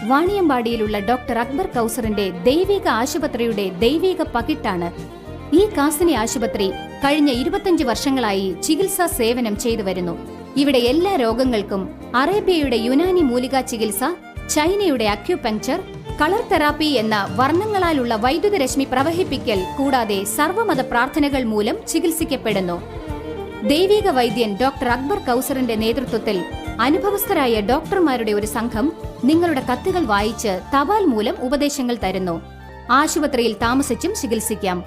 വാണിയമ്പാടിയിലുള്ള doctor Akbar കൗസറിന്റെ ദൈവിക ആശുപത്രിയുടെ ദൈവിക പകിട്ടാണ്. ഈ കാസിനി ആശുപത്രി കഴിഞ്ഞ 25 വർഷങ്ങളായി ചികിത്സാ സേവനം ചെയ്തു വരുന്നു. ഇവിടെ എല്ലാ രോഗങ്ങൾക്കും അറേബ്യയുടെ യുനാനി മൂലികാ ചികിത്സ, ചൈനയുടെ അക്യുപങ്ക്ചർ, കളർ തെറാപ്പി എന്ന വർണ്ണങ്ങളാലുള്ള വൈദ്യുത രശ്മി പ്രവഹിപ്പിക്കൽ കൂടാതെ സർവ്വമത പ്രാർത്ഥനകൾ മൂലം ചികിത്സിക്കപ്പെടുന്നു. ദൈവിക വൈദ്യൻ ഡോക്ടർ അക്ബർ കൗസറിന്റെ നേതൃത്വത്തിൽ അനുഭവസ്ഥരായ ഡോക്ടർമാരുടെ ഒരു സംഘം നിങ്ങളുടെ കത്തുകൾ വായിച്ച് തപാൽ മൂലം ഉപദേശങ്ങൾ തരുന്നു. ആശുപത്രിയിൽ താമസിച്ചും ചികിത്സിക്കാം.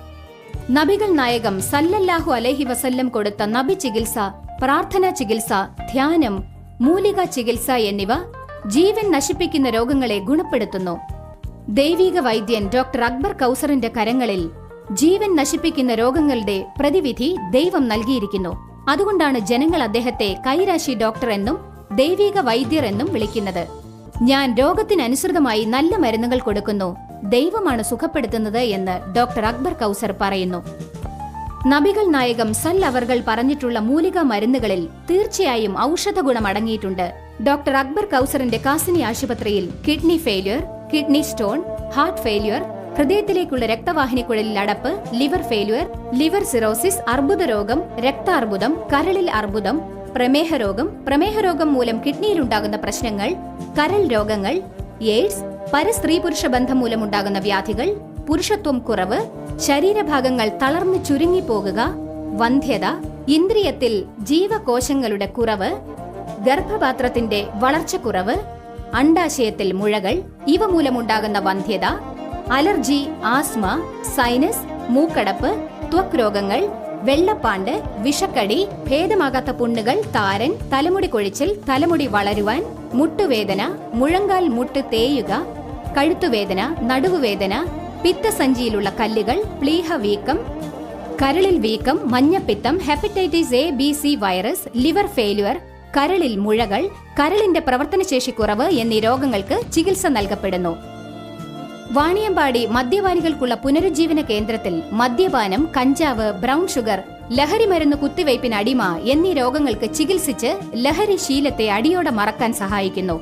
നബികൾ നായകം സല്ലല്ലാഹു അലൈഹി വസല്ലം കൊടുത്ത നബി ചികിത്സ, പ്രാർത്ഥനാ ചികിത്സ, ധ്യാനം, മൂലികാ ചികിത്സ എന്നിവ ജീവൻ നശിപ്പിക്കുന്ന രോഗങ്ങളെ ഗുണപ്പെടുത്തുന്നു. ദൈവിക വൈദ്യൻ ഡോക്ടർ അക്ബർ കൗസറിന്റെ കരങ്ങളിൽ ജീവൻ നശിപ്പിക്കുന്ന രോഗങ്ങളുടെ പ്രതിവിധി ദൈവം നൽകിയിരിക്കുന്നു. അതുകൊണ്ടാണ് ജനങ്ങൾ അദ്ദേഹത്തെ കൈരാശി ഡോക്ടർ എന്നും ദൈവിക വൈദ്യർ എന്നും വിളിക്കുന്നത്. ഞാൻ രോഗത്തിനനുസൃതമായി നല്ല മരുന്നുകൾ കൊടുക്കുന്നു, ദൈവമാണ് സുഖപ്പെടുത്തുന്നത് എന്ന് ഡോക്ടർ അക്ബർ കൗസർ പറയുന്നു. നബികൾ നായകം അവർകൾ പറഞ്ഞിട്ടുള്ള മൂലിക മരുന്നുകളിൽ തീർച്ചയായും ഔഷധ ഗുണം അടങ്ങിയിട്ടുണ്ട്. ഡോക്ടർ അക്ബർ കൗസറിന്റെ കാസിനി ആശുപത്രിയിൽ kidney failure, kidney stone, heart failure, ഹൃദയത്തിലേക്കുള്ള രക്തവാഹിനിക്കുഴലിൽ അടപ്പ്, ലിവർ ഫെയിലിയർ, ലിവർ സിറോസിസ്, അർബുദരോഗം, രക്താർബുദം, കരളിൽ അർബുദം, പ്രമേഹരോഗം മൂലം കിഡ്നിയിലുണ്ടാകുന്ന പ്രശ്നങ്ങൾ, കരൾ രോഗങ്ങൾ, എയ്ഡ്സ്, പരസ്ത്രീ പുരുഷ ബന്ധം മൂലമുണ്ടാകുന്ന വ്യാധികൾ, പുരുഷത്വം കുറവ്, ശരീരഭാഗങ്ങൾ തളർന്നു ചുരുങ്ങിപ്പോകുക, വന്ധ്യത, ഇന്ദ്രിയത്തിൽ ജീവകോശങ്ങളുടെ കുറവ്, ഗർഭപാത്രത്തിന്റെ വളർച്ചക്കുറവ്, അണ്ഡാശയത്തിൽ മുഴകൾ, ഇവ മൂലമുണ്ടാകുന്ന വന്ധ്യത, അലർജി, ആസ്മ, സൈനസ്, മൂക്കടപ്പ്, ത്വക് രോഗങ്ങൾ, വെള്ളപ്പാണ്ട്, വിഷക്കടി, ഭേദമാകാത്ത പുണ്ണുകൾ, താരൻ, തലമുടി കൊഴിച്ചിൽ, തലമുടി വളരുവാൻ, മുട്ടുവേദന, മുഴങ്കാൽ മുട്ട് തേയുക, കഴുത്തുവേദന, നടുവുവേദന, പിത്തസഞ്ചിയിലുള്ള കല്ലുകൾ, പ്ലീഹ വീക്കം, കരളിൽ വീക്കം, മഞ്ഞപ്പിത്തം, hepatitis A, B, C virus, liver failure, കരളിൽ മുഴകൾ, കരളിന്റെ പ്രവർത്തനശേഷി കുറവ് എന്നീ രോഗങ്ങൾക്ക് ചികിത്സ നൽകപ്പെടുന്നു. വാണിയമ്പാടി മദ്യപാനികൾക്കുള്ള പുനരുജ്ജീവന കേന്ദ്രത്തിൽ മദ്യപാനം, കഞ്ചാവ്, ബ്രൗൺ ഷുഗർ, ലഹരി മരുന്ന് കുത്തിവയ്പ്പിന് അടിമ എന്നീ രോഗങ്ങൾക്ക് ചികിത്സിച്ച് ലഹരി ശീലത്തെ അടിയോടെ മറക്കാൻ സഹായിക്കുന്നു.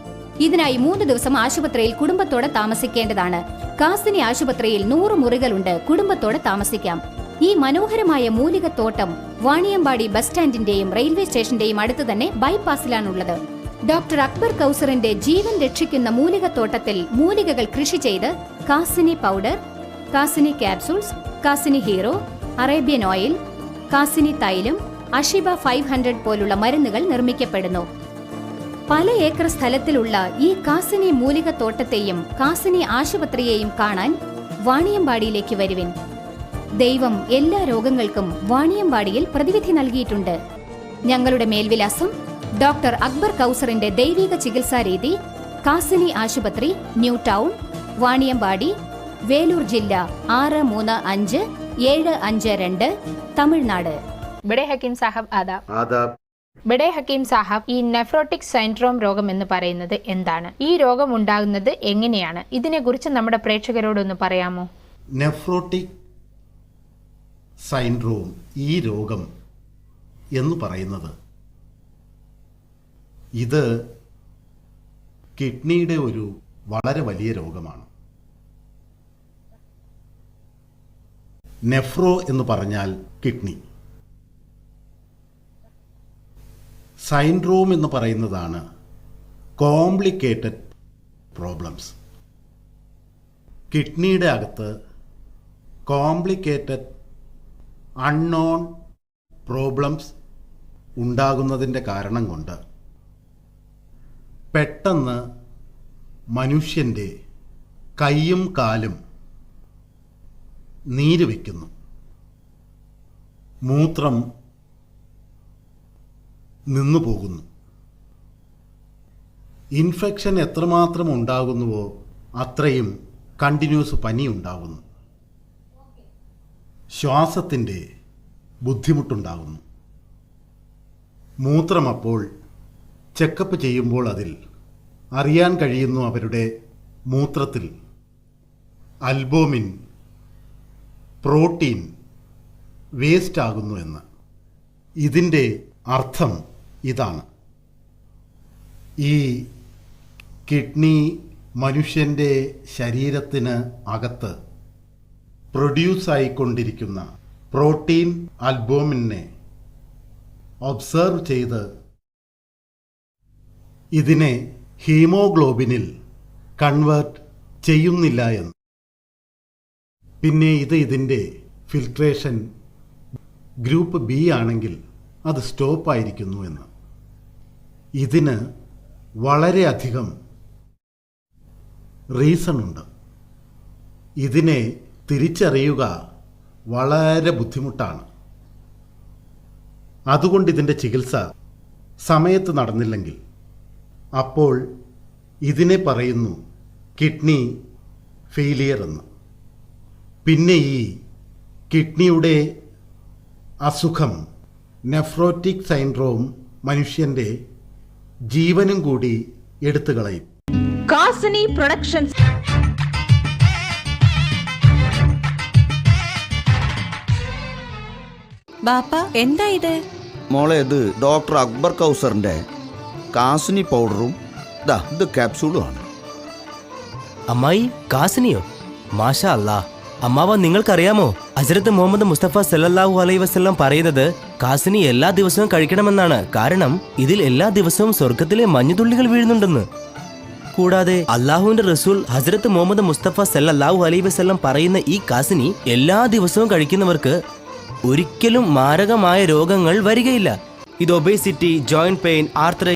ഇതിനായി 3 ദിവസം ആശുപത്രിയിൽ കുടുംബത്തോടെ താമസിക്കേണ്ടതാണ്. കാസിനി ആശുപത്രിയിൽ 100 മുറികളുണ്ട്, കുടുംബത്തോടെ താമസിക്കാം. ഈ മനോഹരമായ മൂലികത്തോട്ടം വാണിയമ്പാടി ബസ് സ്റ്റാൻഡിന്റെയും റെയിൽവേ സ്റ്റേഷന്റെയും അടുത്ത് തന്നെ ബൈപ്പാസിലാണുള്ളത്. ഡോക്ടർ അക്ബർ കൗസറിന്റെ ജീവൻ രക്ഷിക്കുന്ന മൂലികത്തോട്ടത്തിൽ മൂലികകൾ കൃഷി ചെയ്ത് കാസിനി powder, കാസിനി capsules, കാസിനി hero, Arabian oil, കാസിനി തൈലം, അഷിബ 500 പോലുള്ള മരുന്നുകൾ നിർമ്മിക്കപ്പെടുന്നു. പല ഏക്കർ സ്ഥലത്തിലുള്ള ഈ കാസിനി മൂലികത്തോട്ടത്തെയും കാസിനി ആശുപത്രിയെയും കാണാൻ വാണിയമ്പാടിയിലേക്ക് വരുവിൻ. ദൈവം എല്ലാ രോഗങ്ങൾക്കും വാണിയമ്പാടിയിൽ പ്രതിവിധി നൽകിയിട്ടുണ്ട്. ഞങ്ങളുടെ മേൽവിലാസം ഡോക്ടർ അക്ബർ കൗസറിന്റെ ദൈവിക ചികിത്സാരീതി, കാസിനി ആശുപത്രി, ന്യൂ ടൗൺ, വാണിയമ്പാടി, വേലൂർ ജില്ല 635752, തമിഴ്നാട്. ബഡേ ഹക്കീം സാഹബ് ആദാബ്. ബഡേ ഹക്കീം സാഹബ്, ഈ നെഫ്രോട്ടിക് സിൻഡ്രോം രോഗം എന്ന് പറയുന്നത് എന്താണ്? ഈ രോഗം ഉണ്ടാകുന്നത് എങ്ങനെയാണ്? ഇതിനെക്കുറിച്ച് നമ്മുടെ പ്രേക്ഷകരോടൊന്ന് പറയാമോ? നെഫ്രോട്ടിക് സിൻഡ്രോം, ഈ രോഗം എന്ന് പറയുന്നത് ഇത് കിഡ്നിയുടെ ഒരു വളരെ വലിയ രോഗമാണ്. നെഫ്രോ എന്ന് പറഞ്ഞാൽ കിഡ്നി, സിൻഡ്രോം എന്ന് പറയുന്നതാണ് കോംപ്ലിക്കേറ്റഡ് പ്രോബ്ലംസ്. കിഡ്നിയുടെ അകത്ത് കോംപ്ലിക്കേറ്റഡ് അൺനോൺ പ്രോബ്ലംസ് ഉണ്ടാകുന്നതിൻ്റെ കാരണം കൊണ്ട് പെട്ടെന്ന് മനുഷ്യൻ്റെ കൈയും കാലും നീര് വയ്ക്കുന്നു, മൂത്രം നിന്നു പോകുന്നു. ഇൻഫെക്ഷൻ എത്രമാത്രം ഉണ്ടാകുന്നുവോ അത്രയും കണ്ടിന്യൂസ് പനി ഉണ്ടാകുന്നു. ശ്വാസത്തിൻ്റെ ബുദ്ധിമുട്ടുണ്ടാകുന്നു. മൂത്രം അപ്പോൾ ചെക്കപ്പ് ചെയ്യുമ്പോൾ അതിൽ അറിയാൻ കഴിയുന്നു അവരുടെ മൂത്രത്തിൽ അൽബുമിൻ, പ്രോട്ടീൻ വേസ്റ്റ് ആകുന്നു എന്ന്. ഇതിൻ്റെ അർത്ഥം ഇതാണ്: ഈ കിഡ്നി മനുഷ്യൻ്റെ ശരീരത്തിന് അകത്ത് പ്രൊഡ്യൂസ് ആയിക്കൊണ്ടിരിക്കുന്ന പ്രോട്ടീൻ ആൽബുമിനെ ഒബ്സർവ് ചെയ്ത് ഇതിനെ ഹീമോഗ്ലോബിനിൽ കൺവേർട്ട് ചെയ്യുന്നില്ല എന്ന്. പിന്നെ ഇതിൻ്റെ ഫിൽട്രേഷൻ ഗ്രൂപ്പ് ബി ആണെങ്കിൽ അത് സ്റ്റോപ്പായിരിക്കുന്നു എന്ന്. ഇതിന് വളരെയധികം റീസണുണ്ട്. ഇതിനെ തിരിച്ചറിയുക വളരെ ബുദ്ധിമുട്ടാണ്. അതുകൊണ്ട് ഇതിൻ്റെ ചികിത്സ സമയത്ത് നടന്നില്ലെങ്കിൽ അപ്പോൾ ഇതിനെ പറയുന്നു കിഡ്നി ഫെയിലിയർ എന്ന്. പിന്നെ ഈ കിഡ്നിയുടെ അസുഖം നെഫ്രോട്ടിക് സിൻഡ്രോം മനുഷ്യൻ്റെ ജീവനും കൂടി എടുത്തു കളയും. കാസിനി പ്രൊഡക്ഷൻസ്. ബാപ്പ എന്താ ഇത്? മോളെ, ഇത് ഡോക്ടർ അക്ബർ കൗസറിന്റെ കാസിനി പൗഡറും ഇത് ക്യാപ്സൂളും ആണ്. അമ്മായി, കാസിനിയോ? മാഷാ അല്ലാ. അമ്മാവ, നിങ്ങൾക്കറിയാമോ ഹസ്രത്ത് മുഹമ്മദ് മുസ്തഫ സല്ലല്ലാഹു അലൈഹി വസല്ലം പറയുന്നത് കാസിനി എല്ലാ ദിവസവും കഴിക്കണമെന്നാണ്. കാരണം ഇതിൽ എല്ലാ ദിവസവും സ്വർഗത്തിലെ മഞ്ഞുതുള്ളികൾ വീഴുന്നുണ്ടെന്ന്. കൂടാതെ അള്ളാഹുവിന്റെ റസൂൽ ഹസ്രത്ത് മുഹമ്മദ് മുസ്തഫ സല്ലല്ലാഹു അലൈഹി വസല്ലം പറയുന്ന ഈ കാസിനി എല്ലാ ദിവസവും കഴിക്കുന്നവർക്ക് ഒരിക്കലും മാരകമായ രോഗങ്ങൾ വരികയില്ല. ഇത് ഒബേസിറ്റി, ജോയിന്റ് പെയിൻ, ആർത്രൈറ്റിസ്